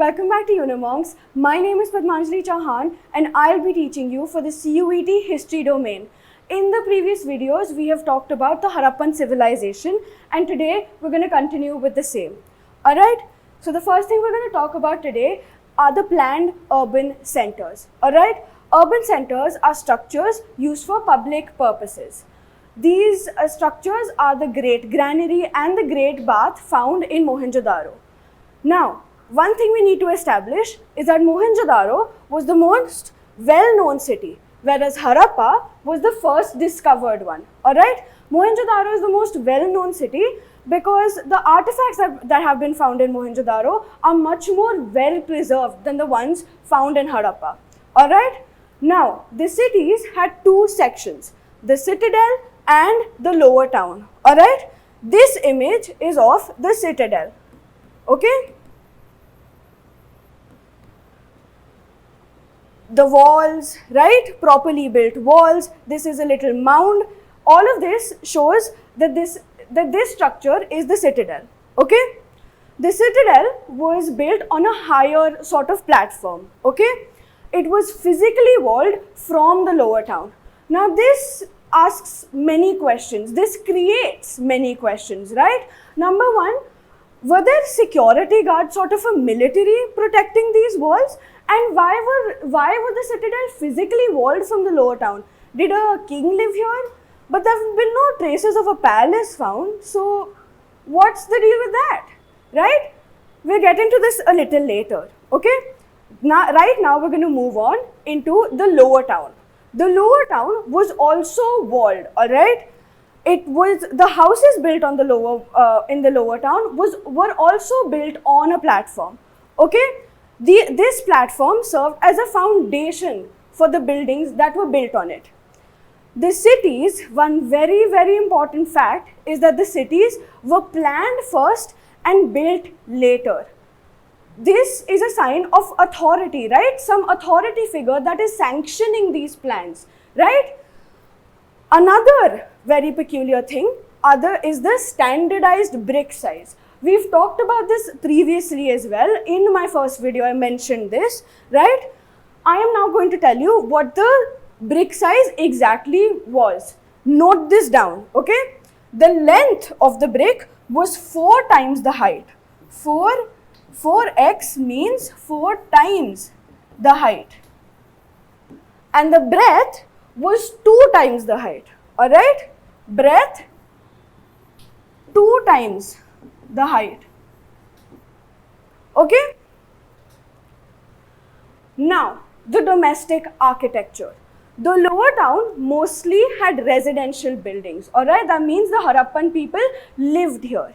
welcome back to Unimonks. My name is Padmanjali Chauhan and I'll be teaching you for the CUET history domain. In the previous videos, we have talked about the Harappan civilization and today we're going to continue with the same. Alright, so the first thing we're going to talk about today are the planned urban centers. Alright, urban centers are structures used for public purposes. These structures are the Great Granary and the Great Bath found in Mohenjodaro. Now, one thing we need to establish is that Mohenjodaro was the most well-known city, whereas Harappa was the first discovered one. Alright, Mohenjodaro is the most well-known city because the artifacts that have been found in Mohenjodaro are much more well-preserved than the ones found in Harappa. Alright, now the cities had two sections, the Citadel and the lower town. Alright, this image is of the Citadel. Okay, the walls, right, properly built walls. This is a little mound. All of this shows that this structure is the Citadel. Okay, the Citadel was built on a higher sort of platform. Okay, it was physically walled from the lower town. Now this asks many questions. This creates many questions, right? Number one, were there security guards, sort of a military, protecting these walls? And why were the Citadel physically walled from the lower town? Did a king live here? But there have been no traces of a palace found. So what's the deal with that, right? We'll get into this a little later, okay? Now, right now we're going to move on into the lower town. The lower town was also walled, alright? It was, the houses built on the lower, in the lower town were also built on a platform, okay? This platform served as a foundation for the buildings that were built on it. The cities, one very, very important fact is that the cities were planned first and built later. This is a sign of authority, right? Some authority figure that is sanctioning these plans, right? Another very peculiar thing is the standardized brick size. We've talked about this previously as well. In my first video, I mentioned this, right? I am now going to tell you what the brick size exactly was. Note this down, okay? The length of the brick was 4 times the height. 4x means 4 times the height. And the breadth was 2 times the height, alright? Breadth 2 times the height. Okay? Now, the domestic architecture. The lower town mostly had residential buildings, alright? That means the Harappan people lived here.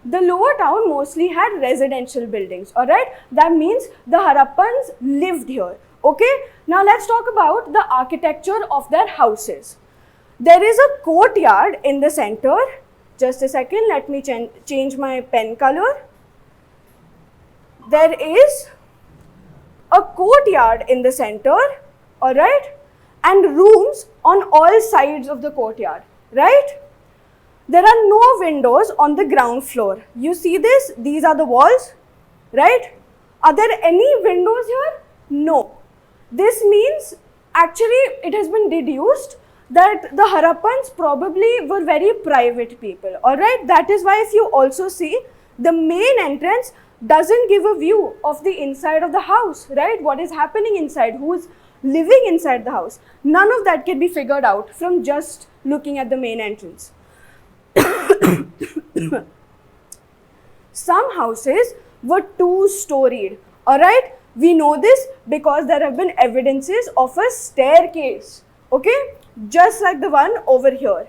The lower town mostly had residential buildings, alright? That means the Harappans lived here, okay? Now let's talk about the architecture of their houses. There is a courtyard in the center. Just a second, let me change my pen color. There is a courtyard in the center, alright? And rooms on all sides of the courtyard, right? There are no windows on the ground floor. You see this? These are the walls, right? Are there any windows here? No. This means, actually, it has been deduced that the Harappans probably were very private people, alright? That is why if you also see, the main entrance doesn't give a view of the inside of the house, right? What is happening inside? Who is living inside the house? None of that can be figured out from just looking at the main entrance. Some houses were 2-storied, alright? We know this because there have been evidences of a staircase, okay? Just like the one over here.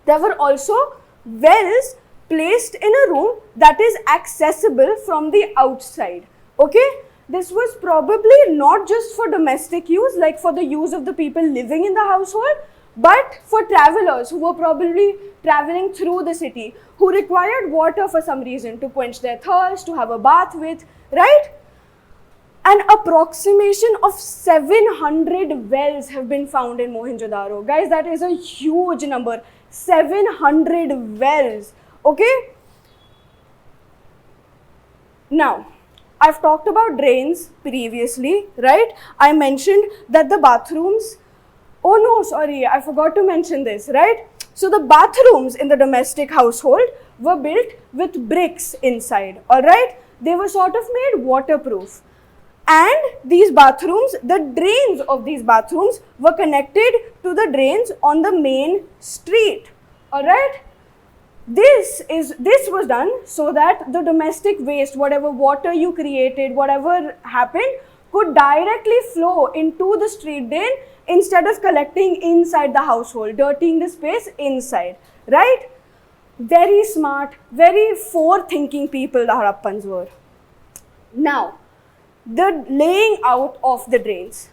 There were also wells placed in a room that is accessible from the outside, okay? This was probably not just for domestic use, like for the use of the people living in the household, but for travelers who were probably traveling through the city, who required water for some reason to quench their thirst, to have a bath with, right? An approximation of 700 wells have been found in Mohenjodaro. Guys, that is a huge number. 700 wells, okay? Now, I've talked about drains previously, right? I mentioned that the bathrooms, oh no, sorry, I forgot to mention this, right? So the bathrooms in the domestic household were built with bricks inside, alright? They were sort of made waterproof. And these bathrooms, the drains of these bathrooms were connected to the drains on the main street, alright? This was done so that the domestic waste, whatever water you created, whatever happened, could directly flow into the street drain instead of collecting inside the household, dirtying the space inside, right? Very smart, very forward-thinking people the Harappans were. Now, the laying out of the drains.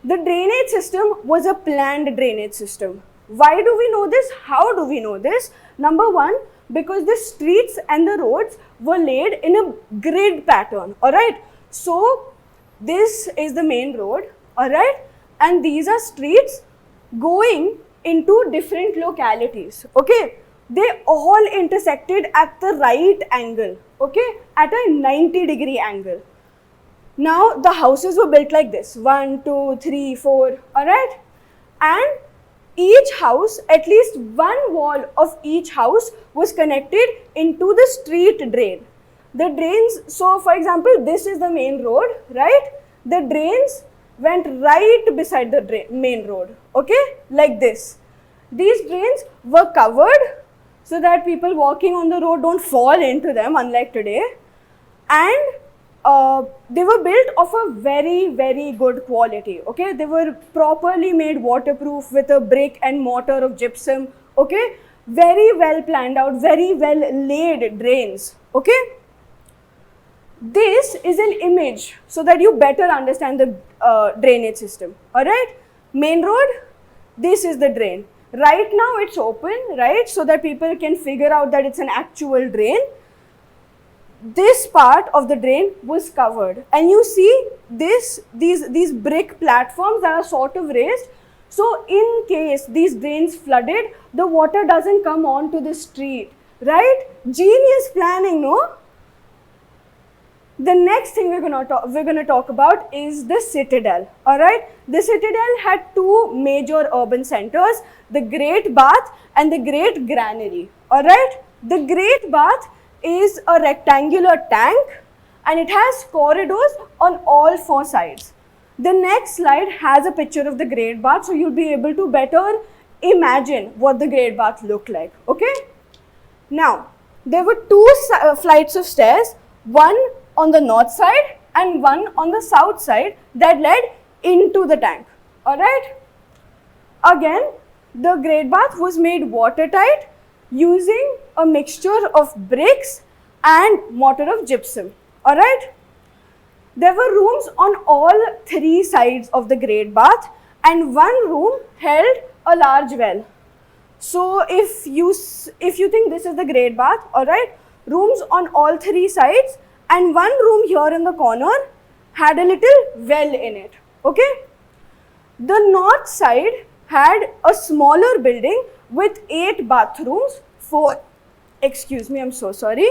The drainage system was a planned drainage system. Why do we know this? How do we know this? Number one, because the streets and the roads were laid in a grid pattern, alright? So, this is the main road, alright? And these are streets going into different localities, okay? They all intersected at the right angle, okay? At a 90-degree angle. Now, the houses were built like this, 1, 2, 3, 4, alright? And each house, at least one wall of each house was connected into the street drain. The drains, so for example, this is the main road, right? The drains went right beside the main road, okay? Like this. These drains were covered so that people walking on the road don't fall into them, unlike today. And they were built of a very, very good quality, okay? They were properly made waterproof with a brick and mortar of gypsum, okay? Very well planned out, very well laid drains, okay? This is an image so that you better understand the drainage system, alright? Main road, this is the drain. Right now it's open, right? So that people can figure out that it's an actual drain. This part of the drain was covered, and you see these brick platforms that are sort of raised. So in case these drains flooded, the water doesn't come onto the street, right? Genius planning, no? The next thing we're gonna talk about is the Citadel, alright? The Citadel had two major urban centers, the Great Bath and the Great Granary, alright? The Great Bath is a rectangular tank and it has corridors on all four sides. The next slide has a picture of the Great Bath, so you'll be able to better imagine what the Great Bath looked like, okay? Now, there were two flights of stairs, one on the north side and one on the south side that led into the tank, alright? Again, the Great Bath was made watertight using a mixture of bricks and mortar of gypsum, alright? There were rooms on all three sides of the Great Bath and one room held a large well. So if you think this is the Great Bath, alright, rooms on all three sides and one room here in the corner had a little well in it, okay? The north side had a smaller building with 8 bathrooms, I'm so sorry.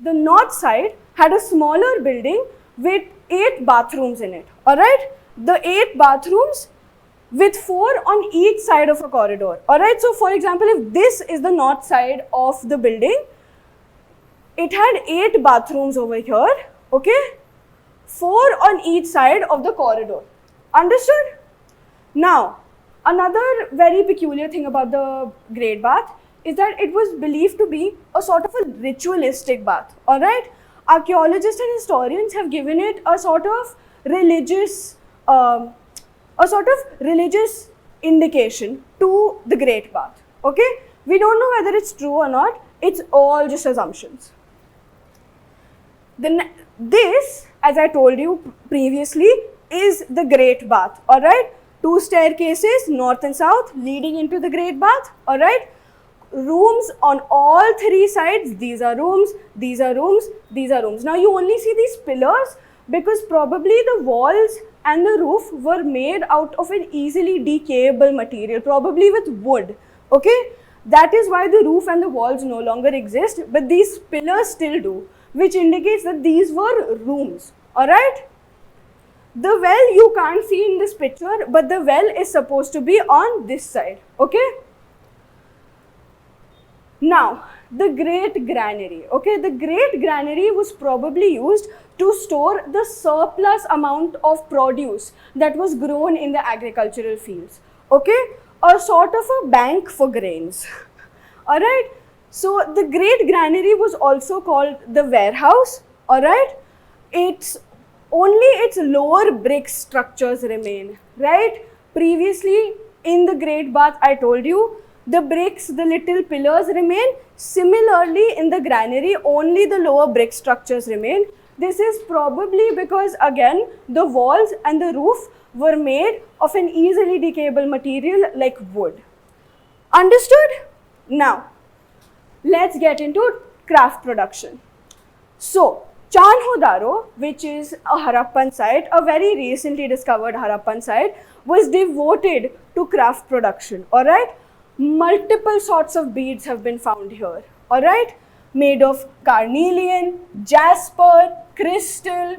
The north side had a smaller building with 8 bathrooms in it, alright? The 8 bathrooms with 4 on each side of a corridor, alright? So for example, if this is the north side of the building, it had 8 bathrooms over here, okay? 4 on each side of the corridor, understood? Now, another very peculiar thing about the Great Bath is that it was believed to be a sort of a ritualistic bath, alright? Archaeologists and historians have given it a sort of religious indication to the Great Bath, okay? We don't know whether it's true or not, it's all just assumptions. This, as I told you previously, is the Great Bath, alright? 2 staircases, north and south, leading into the Great Bath, alright? Rooms on all 3 sides, these are rooms, these are rooms, these are rooms. Now you only see these pillars because probably the walls and the roof were made out of an easily decayable material, probably with wood, okay? That is why the roof and the walls no longer exist, but these pillars still do. which indicates that these were rooms, alright? The well you can't see in this picture, but the well is supposed to be on this side, okay? Now, the Great Granary, okay? The Great Granary was probably used to store the surplus amount of produce that was grown in the agricultural fields, okay? A sort of a bank for grains, alright? So, the Great Granary was also called the warehouse, alright? Only its lower brick structures remain, right? Previously, in the Great Bath, I told you, the bricks, the little pillars remain. Similarly, in the granary, only the lower brick structures remain. This is probably because, again, the walls and the roof were made of an easily decayable material like wood. Understood? Now, let's get into craft production. So, Mohenjodaro, which is a Harappan site, a very recently discovered Harappan site, was devoted to craft production, alright? Multiple sorts of beads have been found here, alright? Made of carnelian, jasper, crystal,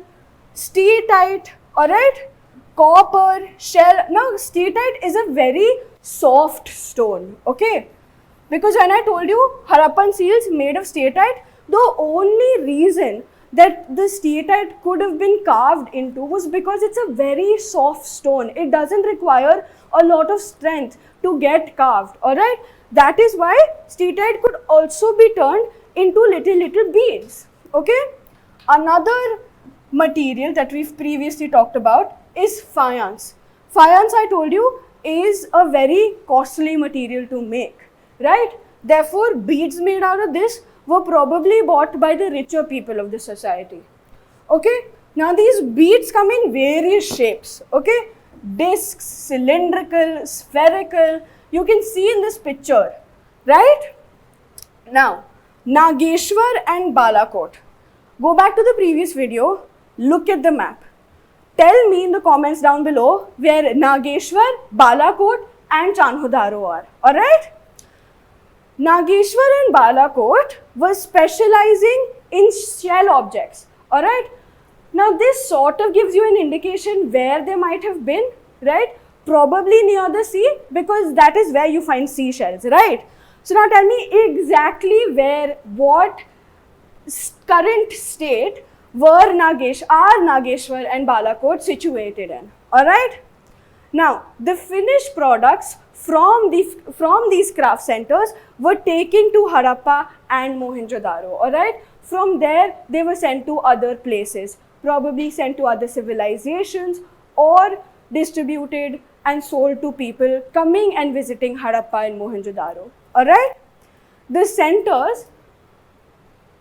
steatite, alright? Copper, shell. Now, steatite is a very soft stone, okay? Because when I told you Harappan seals made of steatite, the only reason that the steatite could have been carved into was because it's a very soft stone. It doesn't require a lot of strength to get carved, alright? That is why steatite could also be turned into little beads, okay? Another material that we've previously talked about is faience. Faience, I told you, is a very costly material to make, right? Therefore, beads made out of this were probably bought by the richer people of the society, okay? Now, these beads come in various shapes, okay? Discs, cylindrical, spherical, you can see in this picture, right? Now, Nageshwar and Balakot. Go back to the previous video, look at the map. Tell me in the comments down below where Nageshwar, Balakot and Mohenjodaro are, alright? Nageshwar and Balakot was specializing in shell objects, alright? Now, this sort of gives you an indication where they might have been, right? Probably near the sea, because that is where you find seashells, right? So, now tell me exactly where, what current state were Nageshwar and Balakot situated in, alright? Now, the finished products from these craft centers were taken to Harappa and Mohenjodaro, alright? From there, they were sent to other places, probably sent to other civilizations or distributed and sold to people coming and visiting Harappa and Mohenjodaro, alright? The centers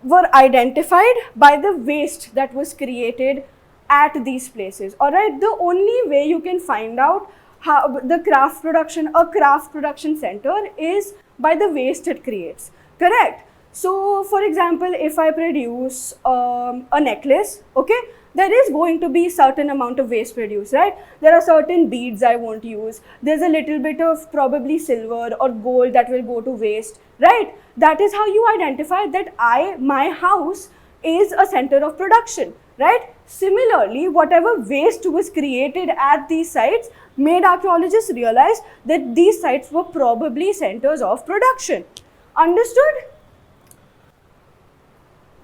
were identified by the waste that was created at these places, alright? The only way you can find out how a craft production center is by the waste it creates, correct? So, for example, if I produce a necklace, okay, there is going to be certain amount of waste produced, right? There are certain beads I won't use. There's a little bit of probably silver or gold that will go to waste, right? That is how you identify that my house is a center of production, right? Similarly, whatever waste was created at these sites made archaeologists realize that these sites were probably centers of production. Understood?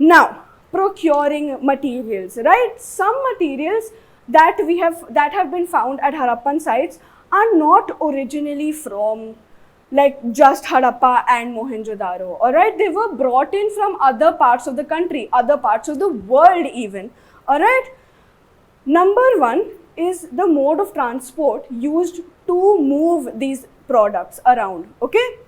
Now, procuring materials, right? Some materials that have been found at Harappan sites are not originally from like just Harappa and Mohenjodaro, alright? They were brought in from other parts of the country, other parts of the world even, alright? Number one is the mode of transport used to move these products around, okay?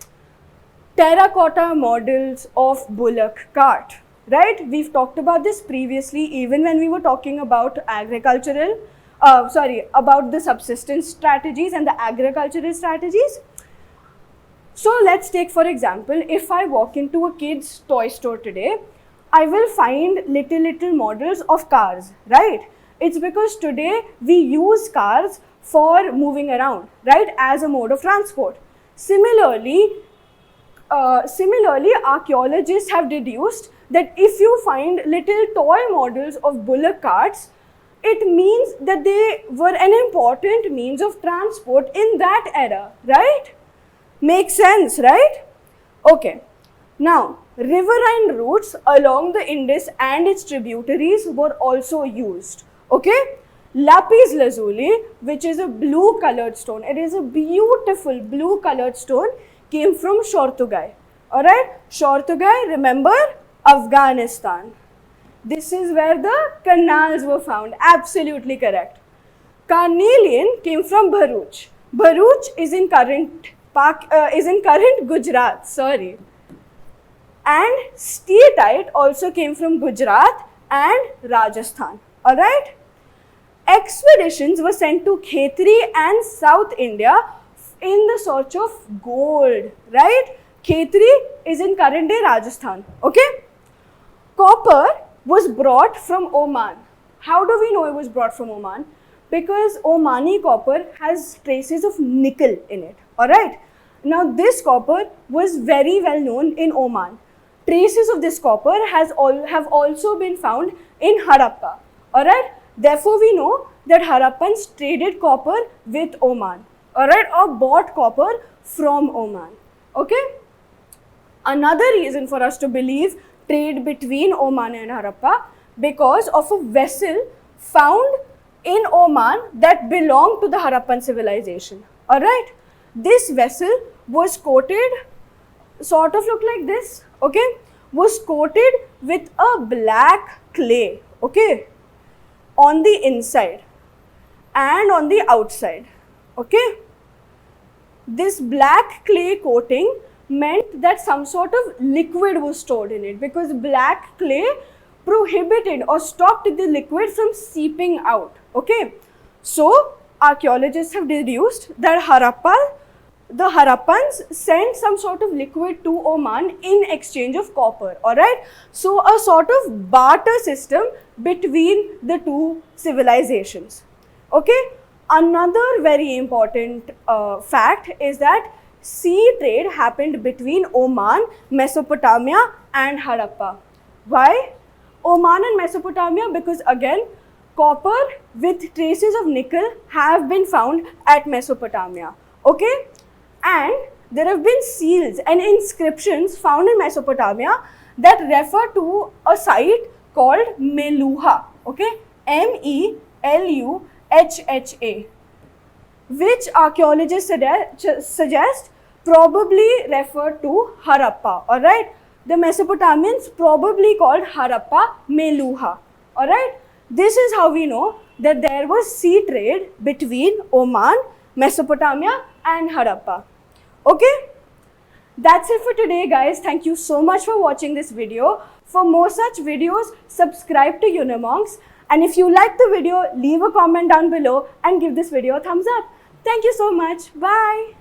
Terracotta models of bullock cart, right? We've talked about this previously even when we were talking about about the subsistence strategies and the agricultural strategies. So, let's take for example, if I walk into a kid's toy store today, I will find little models of cars, right? It's because today we use cars for moving around, right, as a mode of transport. Similarly, Similarly, archaeologists have deduced that if you find little toy models of bullock carts, it means that they were an important means of transport in that era, right? Makes sense, right? Okay. Now, riverine routes along the Indus and its tributaries were also used, okay? Lapis lazuli, which is a blue colored stone, it is a beautiful blue colored stone, came from Shortugai, alright? Shortugai, remember, Afghanistan. This is where the canals were found, absolutely correct. Carnelian came from Bharuch. Bharuch is in current Gujarat, sorry. And steatite also came from Gujarat and Rajasthan, alright? Expeditions were sent to Khetri and South India in the search of gold, right? Khetri is in current day Rajasthan, okay? Copper was brought from Oman. How do we know it was brought from Oman? Because Omani copper has traces of nickel in it, alright? Now this copper was very well known in Oman. Traces of this copper have also been found in Harappa, alright? Therefore, we know that Harappans traded copper with Oman, alright, or bought copper from Oman, okay? Another reason for us to believe trade between Oman and Harappa, because of a vessel found in Oman that belonged to the Harappan civilization, alright? This vessel was coated, sort of looked like this, okay, was coated with a black clay, okay, on the inside and on the outside, okay. This black clay coating meant that some sort of liquid was stored in it, because black clay prohibited or stopped the liquid from seeping out, okay. So archaeologists have deduced that the Harappans sent some sort of liquid to Oman in exchange of copper, alright. So a sort of barter system between the two civilizations, okay. Another very important fact is that sea trade happened between Oman, Mesopotamia and Harappa. Why? Oman and Mesopotamia, because again, copper with traces of nickel have been found at Mesopotamia, okay. And there have been seals and inscriptions found in Mesopotamia that refer to a site called Meluha, okay, Meluhha, which archaeologists suggest probably refer to Harappa, alright. The Mesopotamians probably called Harappa Meluha, alright. This is how we know that there was sea trade between Oman, Mesopotamia and Harappa. Okay, that's it for today, guys. Thank you so much for watching this video. For more such videos, subscribe to Unimonks, and if you like the video, leave a comment down below and give this video a thumbs up. Thank you so much. Bye.